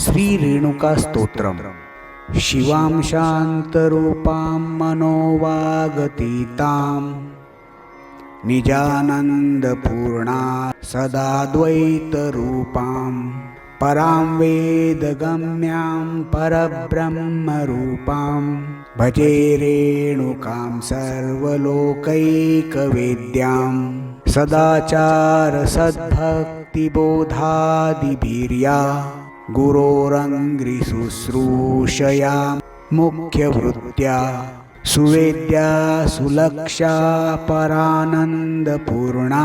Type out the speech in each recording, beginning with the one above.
श्री रेणुका स्तोत्रम. शिवां शान्तरूपां मनोवागतीतां निजानन्दपूर्णा सदाद्वैतरूपां परां वेदगम्यां परब्रह्मरूपां भजे रेणुकां सर्वलोकैकवेद्यां सदाचारसद्भक्तिबोधादिभिर्या गुरोरङ्घ्रिशुश्रूषया मुख्यवृत्त्या सुवेद्या सुलक्षा परानन्दपूर्णा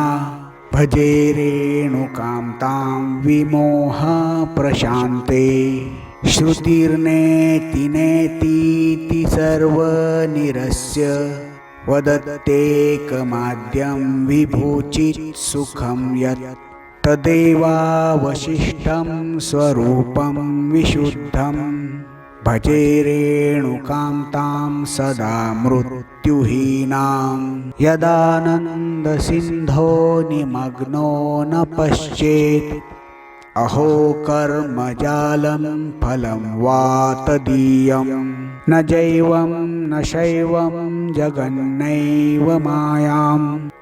भजे रेणुकां तां विमोहप्रशान्ते श्रुतिर्नेति नेतीति सर्वनिरस्य वदत्येकमाद्यं विभूचित्सुखं यत् तदेवावशिष्टं स्वरूपं विशुद्धं भजे रेणुकां तां सदा मृत्युहीनां यदानन्दसिन्धो निमग्नो न पश्येत् अहो कर्मजालं फलं वा तदीयं न जैवं न शैवं जगन्नैव मायां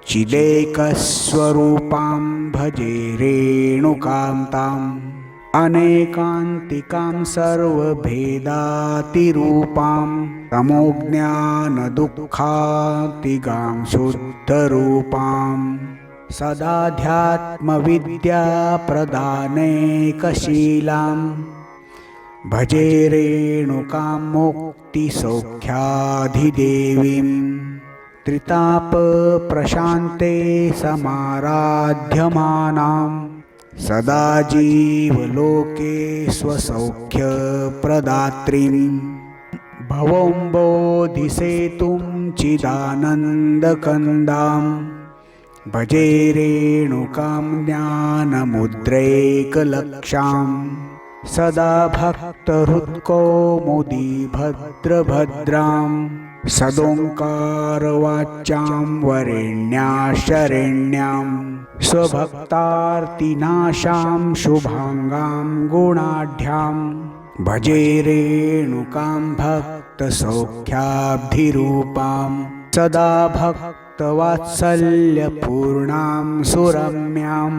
चिदेकस्वरूपां भजे रेणुकां ताम् अनेकान्तिकां सर्वभेदातिरूपां तमोज्ञानदुःखातिगां शुद्धरूपां सदाध्यात्मविद्याप्रदानेकशीलां भजे रेणुकां मुक्तिसौख्याधिदेवीं त्रितापप्रशान्ते समाराध्यमानां सदा जीवलोके स्वसौख्यप्रदात्रीं भवोम्बोधिसेतुं चिदानन्दकन्दां भजे रेणुकां ज्ञानमुद्रैकलक्षां सदा भक्तहृत्कौमुदी भद्रभद्रां सदोङ्कारवाच्यां वरेण्या शरण्यां स्वभक्तार्तिनाशां शुभाङ्गां गुणाढ्यां भजे रेणुकां भक्तसौख्याब्धिरूपां सदा भक्तवात्सल्यपूर्णां सुरम्यां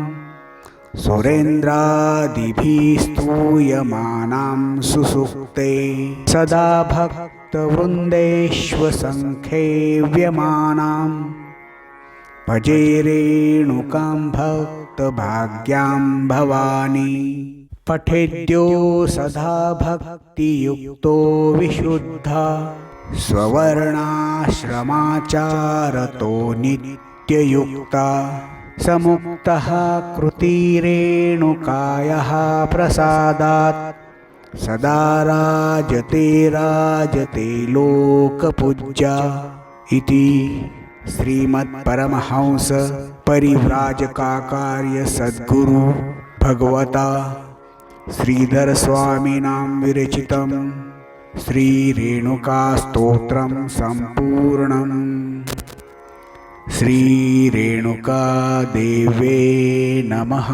सुरेन्द्रादिभिस्तूयमानां सुसुक्ते सदा भक्तवृन्देष्वसङ्खेव्यमानां भजे रेणुकां भक्तभाग्यां भवानी पठेद्यो सदा भक्तियुक्तो विशुद्धा स्ववर्णाश्रमाचारतो नित्ययुक्ता समुक्तः कृतिरेणुकायाः प्रसादात् सदा राजते लोकपूज्या इति श्रीमत्परमहंस परिव्राजकाचार्य सद्गुरु भगवता श्रीधर स्वामिनां विरचितं श्रीरेणुकास्तोत्रं सम्पूर्णम्. श्रीरेणुकादेव्यै नमः.